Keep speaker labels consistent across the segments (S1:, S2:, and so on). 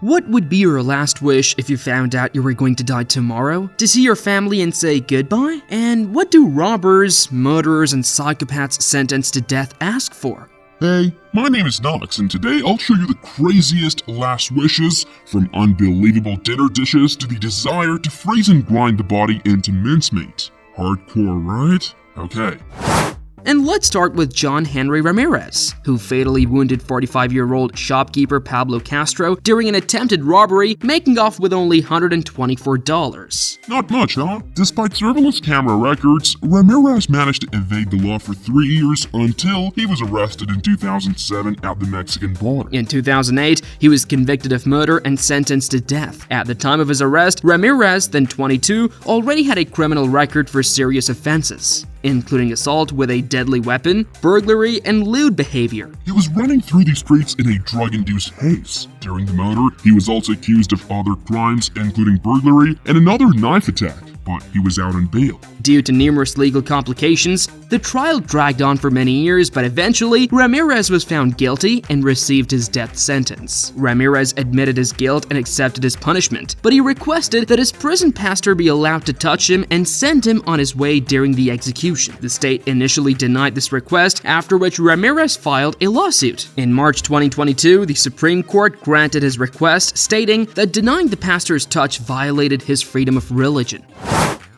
S1: What would be your last wish if you found out you were going to die tomorrow? To see your family and say goodbye? And what do robbers, murderers, and psychopaths sentenced to death ask for?
S2: Hey, my name is Nox, and today I'll show you the craziest last wishes, from unbelievable dinner dishes to the desire to freeze and grind the body into mincemeat. Hardcore, right? Okay.
S1: And let's start with John Henry Ramirez, who fatally wounded 45-year-old shopkeeper Pablo Castro during an attempted robbery, making off with only $124.
S2: Not much, huh? Despite surveillance camera records, Ramirez managed to evade the law for 3 years until he was arrested in 2007 at the Mexican border.
S1: In 2008, he was convicted of murder and sentenced to death. At the time of his arrest, Ramirez, then 22, already had a criminal record for serious offenses, including assault with a deadly weapon, burglary, and lewd behavior.
S2: He was running through the streets in a drug-induced haze. During the murder, he was also accused of other crimes, including burglary and another knife attack, but he was out on bail.
S1: Due to numerous legal complications, the trial dragged on for many years, but eventually, Ramirez was found guilty and received his death sentence. Ramirez admitted his guilt and accepted his punishment, but he requested that his prison pastor be allowed to touch him and send him on his way during the execution. The state initially denied this request, after which Ramirez filed a lawsuit. In March 2022, the Supreme Court granted his request, stating that denying the pastor's touch violated his freedom of religion.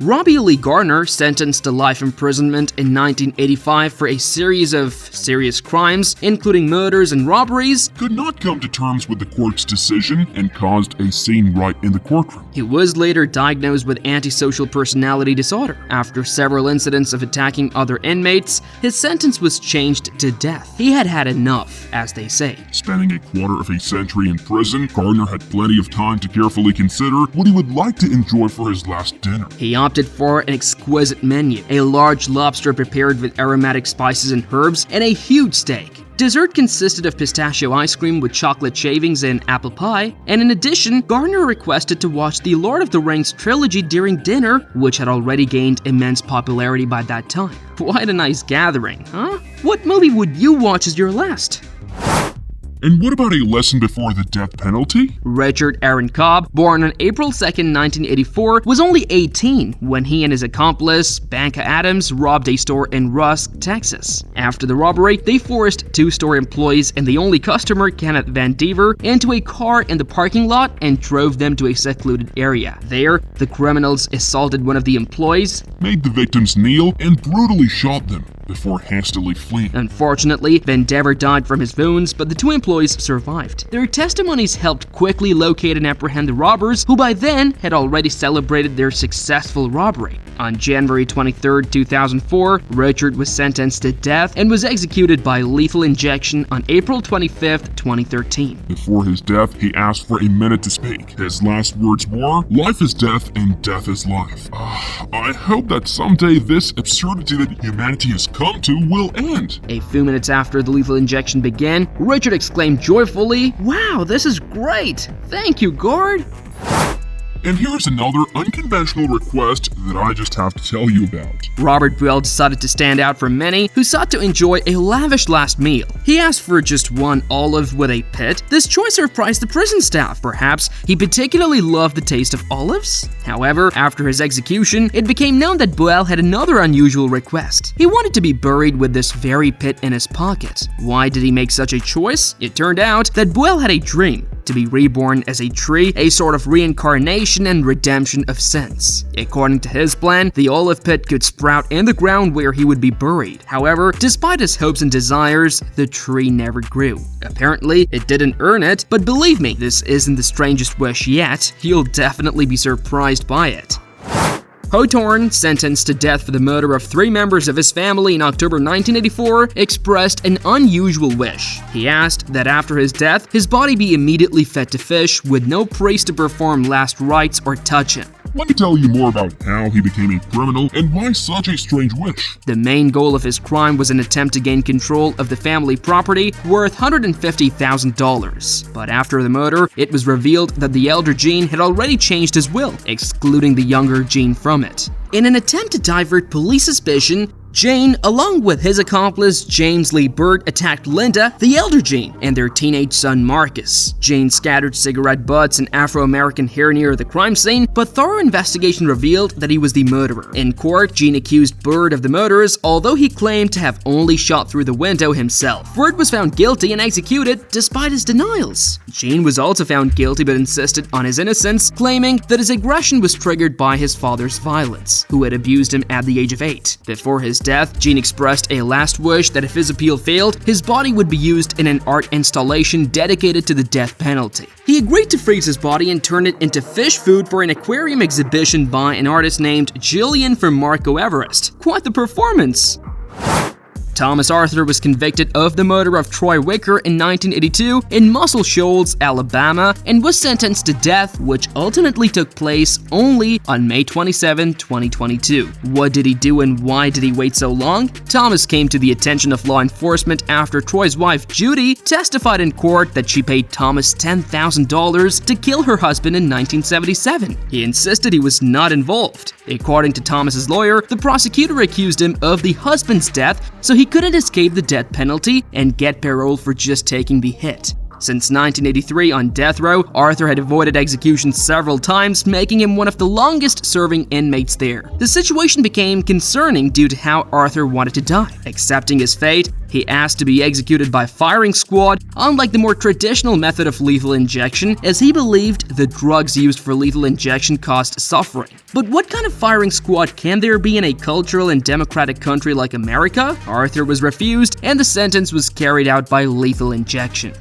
S1: Robbie Lee Garner, sentenced to life imprisonment in 1985 for a series of serious crimes, including murders and robberies,
S2: could not come to terms with the court's decision and caused a scene right in the courtroom.
S1: He was later diagnosed with antisocial personality disorder. After several incidents of attacking other inmates, his sentence was changed to death. He had had enough, as they say.
S2: Spending a quarter of a century in prison, Garner had plenty of time to carefully consider what he would like to enjoy for his last dinner.
S1: He opted for an exquisite menu: a large lobster prepared with aromatic spices and herbs, and a huge steak. Dessert consisted of pistachio ice cream with chocolate shavings and apple pie, and in addition, Garner requested to watch the Lord of the Rings trilogy during dinner, which had already gained immense popularity by that time. Quite a nice gathering, huh? What movie would you watch as your last?
S2: And what about a lesson before the death penalty?
S1: Richard Aaron Cobb, born on April 2, 1984, was only 18 when he and his accomplice, Banka Adams, robbed a store in Rusk, Texas. After the robbery, they forced two store employees and the only customer, Kenneth Van Dever, into a car in the parking lot and drove them to a secluded area. There, the criminals assaulted one of the employees,
S2: made the victims kneel, and brutally shot them before hastily fleeing.
S1: Unfortunately, Van Dever died from his wounds, but the two employees survived. Their testimonies helped quickly locate and apprehend the robbers, who by then had already celebrated their successful robbery. On January 23, 2004, Richard was sentenced to death and was executed by lethal injection on April 25, 2013.
S2: Before his death, he asked for a minute to speak. His last words were, "Life is death and death is life." I hope that someday this absurdity that humanity has come to will end.
S1: A few minutes after the lethal injection began, Richard exclaimed joyfully, "Wow, this is great! Thank you, guard!"
S2: And here's another unconventional request that I just have to tell you about.
S1: Robert Buell decided to stand out from many who sought to enjoy a lavish last meal. He asked for just one olive with a pit. This choice surprised the prison staff. Perhaps he particularly loved the taste of olives? However, after his execution, it became known that Buell had another unusual request. He wanted to be buried with this very pit in his pocket. Why did he make such a choice? It turned out that Buell had a dream to be reborn as a tree, a sort of reincarnation and redemption of sins. According to his plan, the olive pit could sprout in the ground where he would be buried. However, despite his hopes and desires, the tree never grew. Apparently, it didn't earn it, but believe me, this isn't the strangest wish yet. You'll definitely be surprised by it. Hotorn, sentenced to death for the murder of 3 members of his family in October 1984, expressed an unusual wish. He asked that after his death, his body be immediately fed to fish with no priest to perform last rites or touch him.
S2: Let me tell you more about how he became a criminal and why such a strange wish.
S1: The main goal of his crime was an attempt to gain control of the family property worth $150,000. But after the murder, it was revealed that the elder Gene had already changed his will, excluding the younger Gene from it. In an attempt to divert police suspicion, Jane, along with his accomplice James Lee Burt, attacked Linda, the elder Jane, and their teenage son Marcus. Jane scattered cigarette butts and Afro-American hair near the crime scene, but thorough investigation revealed that he was the murderer. In court, Jane accused Burt of the murders, although he claimed to have only shot through the window himself. Burt was found guilty and executed despite his denials. Jane was also found guilty but insisted on his innocence, claiming that his aggression was triggered by his father's violence, who had abused him at the age of 8. Before his death, Gene expressed a last wish that if his appeal failed, his body would be used in an art installation dedicated to the death penalty. He agreed to freeze his body and turn it into fish food for an aquarium exhibition by an artist named Jillian from Marco Everest. Quite the performance! Thomas Arthur was convicted of the murder of Troy Wicker in 1982 in Muscle Shoals, Alabama, and was sentenced to death, which ultimately took place only on May 27, 2022. What did he do and why did he wait so long? Thomas came to the attention of law enforcement after Troy's wife, Judy, testified in court that she paid Thomas $10,000 to kill her husband in 1977. He insisted he was not involved. According to Thomas's lawyer, the prosecutor accused him of the husband's death, so he couldn't escape the death penalty and get parole for just taking the hit. Since 1983 on death row, Arthur had avoided execution several times, making him one of the longest-serving inmates there. The situation became concerning due to how Arthur wanted to die. Accepting his fate, he asked to be executed by firing squad, unlike the more traditional method of lethal injection, as he believed the drugs used for lethal injection caused suffering. But what kind of firing squad can there be in a cultural and democratic country like America? Arthur was refused, and the sentence was carried out by lethal injection.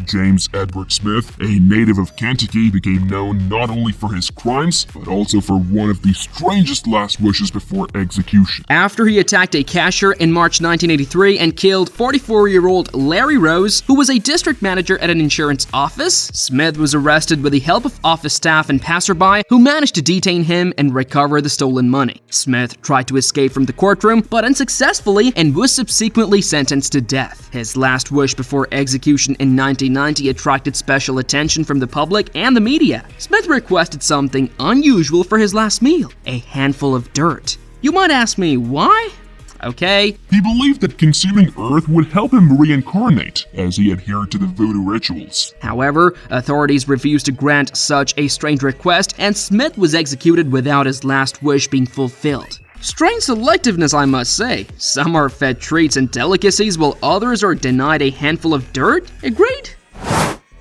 S2: James Edward Smith, a native of Kentucky, became known not only for his crimes, but also for one of the strangest last wishes before execution.
S1: After he attacked a cashier in March 1983 and killed 44-year-old Larry Rose, who was a district manager at an insurance office, Smith was arrested with the help of office staff and passerby who managed to detain him and recover the stolen money. Smith tried to escape from the courtroom, but unsuccessfully, and was subsequently sentenced to death. His last wish before execution in 1990 attracted special attention from the public and the media. Smith requested something unusual for his last meal, a handful of dirt. You might ask me, why? Okay.
S2: He believed that consuming earth would help him reincarnate, as he adhered to the voodoo rituals.
S1: However, authorities refused to grant such a strange request, and Smith was executed without his last wish being fulfilled. Strange selectiveness, I must say. Some are fed treats and delicacies, while others are denied a handful of dirt? Agreed?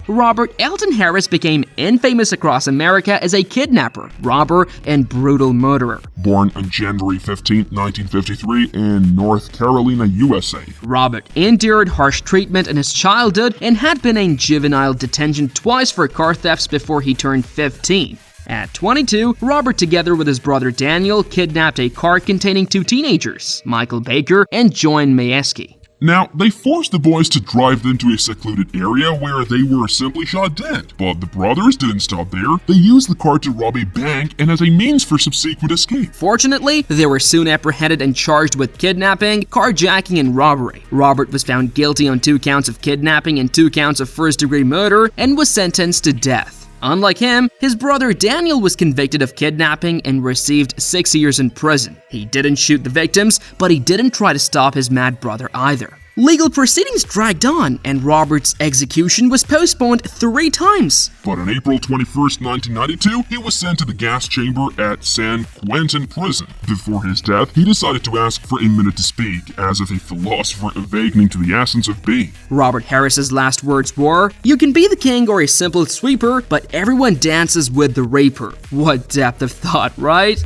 S1: Robert Alton Harris became infamous across America as a kidnapper, robber, and brutal murderer.
S2: Born on January 15, 1953 in North Carolina, USA.
S1: Robert endured harsh treatment in his childhood and had been in juvenile detention twice for car thefts before he turned 15. At 22, Robert, together with his brother Daniel, kidnapped a car containing 2 teenagers, Michael Baker and Joan Mayeski.
S2: Now, they forced the boys to drive them to a secluded area where they were simply shot dead. But the brothers didn't stop there. They used the car to rob a bank and as a means for subsequent escape.
S1: Fortunately, they were soon apprehended and charged with kidnapping, carjacking, and robbery. Robert was found guilty on 2 counts of kidnapping and 2 counts of first-degree murder and was sentenced to death. Unlike him, his brother Daniel was convicted of kidnapping and received 6 years in prison. He didn't shoot the victims, but he didn't try to stop his mad brother either. Legal proceedings dragged on, and Robert's execution was postponed 3 times.
S2: But on April 21, 1992, he was sent to the gas chamber at San Quentin Prison. Before his death, he decided to ask for a minute to speak, as if a philosopher awakening to the essence of being.
S1: Robert Harris's last words were, "You can be the king or a simple sweeper, but everyone dances with the reaper." What depth of thought, right?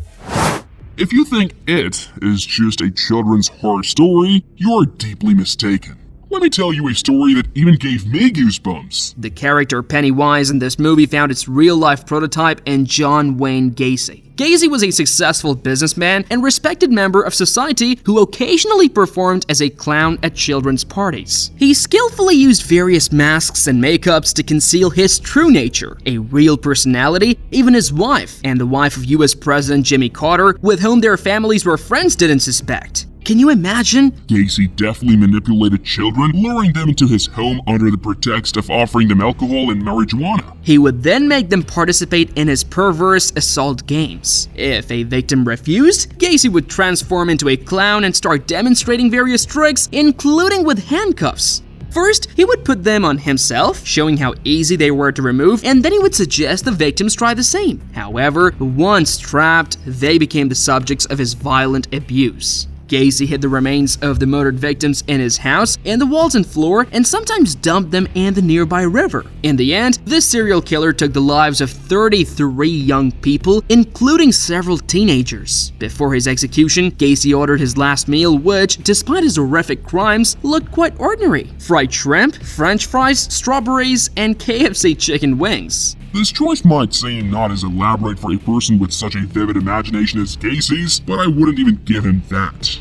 S2: If you think It is just a children's horror story, you are deeply mistaken. Let me tell you a story that even gave me goosebumps.
S1: The character Pennywise in this movie found its real-life prototype in John Wayne Gacy. Gacy was a successful businessman and respected member of society who occasionally performed as a clown at children's parties. He skillfully used various masks and makeups to conceal his true nature, a real personality. Even his wife, and the wife of US President Jimmy Carter, with whom their families were friends, didn't suspect. Can you imagine?
S2: Gacy definitely manipulated children, luring them into his home under the pretext of offering them alcohol and marijuana.
S1: He would then make them participate in his perverse assault games. If a victim refused, Gacy would transform into a clown and start demonstrating various tricks, including with handcuffs. First, he would put them on himself, showing how easy they were to remove, and then he would suggest the victims try the same. However, once trapped, they became the subjects of his violent abuse. Gacy hid the remains of the murdered victims in his house, in the walls and floor, and sometimes dumped them in the nearby river. In the end, this serial killer took the lives of 33 young people, including several teenagers. Before his execution, Gacy ordered his last meal, which, despite his horrific crimes, looked quite ordinary. Fried shrimp, french fries, strawberries, and KFC chicken wings.
S2: This choice might seem not as elaborate for a person with such a vivid imagination as Gacy's, but I wouldn't even give him that.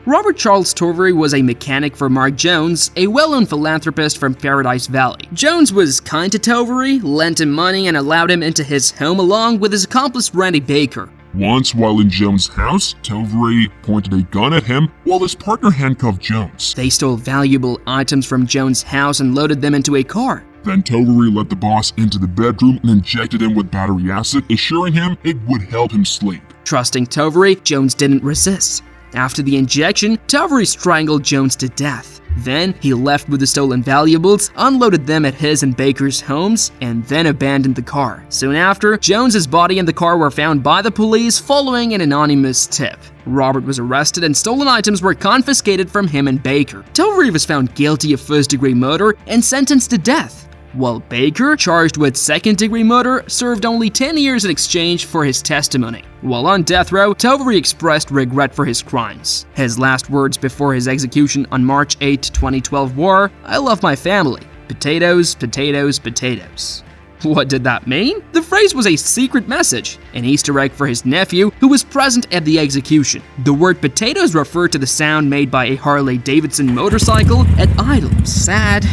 S1: Robert Charles Towery was a mechanic for Mark Jones, a well-known philanthropist from Paradise Valley. Jones was kind to Towery, lent him money, and allowed him into his home along with his accomplice Randy Baker.
S2: Once, while in Jones' house, Towery pointed a gun at him while his partner handcuffed Jones.
S1: They stole valuable items from Jones' house and loaded them into a car.
S2: Then Towery let the boss into the bedroom and injected him with battery acid, assuring him it would help him sleep.
S1: Trusting Towery, Jones didn't resist. After the injection, Towery strangled Jones to death. Then he left with the stolen valuables, unloaded them at his and Baker's homes, and then abandoned the car. Soon after, Jones's body and the car were found by the police following an anonymous tip. Robert was arrested and stolen items were confiscated from him and Baker. Towery was found guilty of first-degree murder and sentenced to death, while Baker, charged with second-degree murder, served only 10 years in exchange for his testimony. While on death row, Towery expressed regret for his crimes. His last words before his execution on March 8, 2012 were, "I love my family. Potatoes, potatoes, potatoes." What did that mean? The phrase was a secret message, an Easter egg for his nephew who was present at the execution. The word potatoes referred to the sound made by a Harley-Davidson motorcycle at idle. Sad,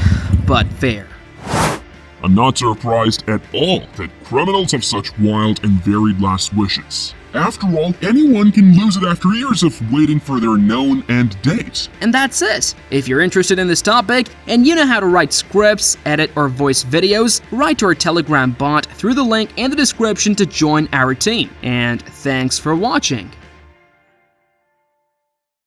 S1: but fair.
S2: I'm not surprised at all that criminals have such wild and varied last wishes. After all, anyone can lose it after years of waiting for their known end date.
S1: And that's it. If you're interested in this topic and you know how to write scripts, edit, or voice videos, write to our Telegram bot through the link in the description to join our team. And thanks for watching.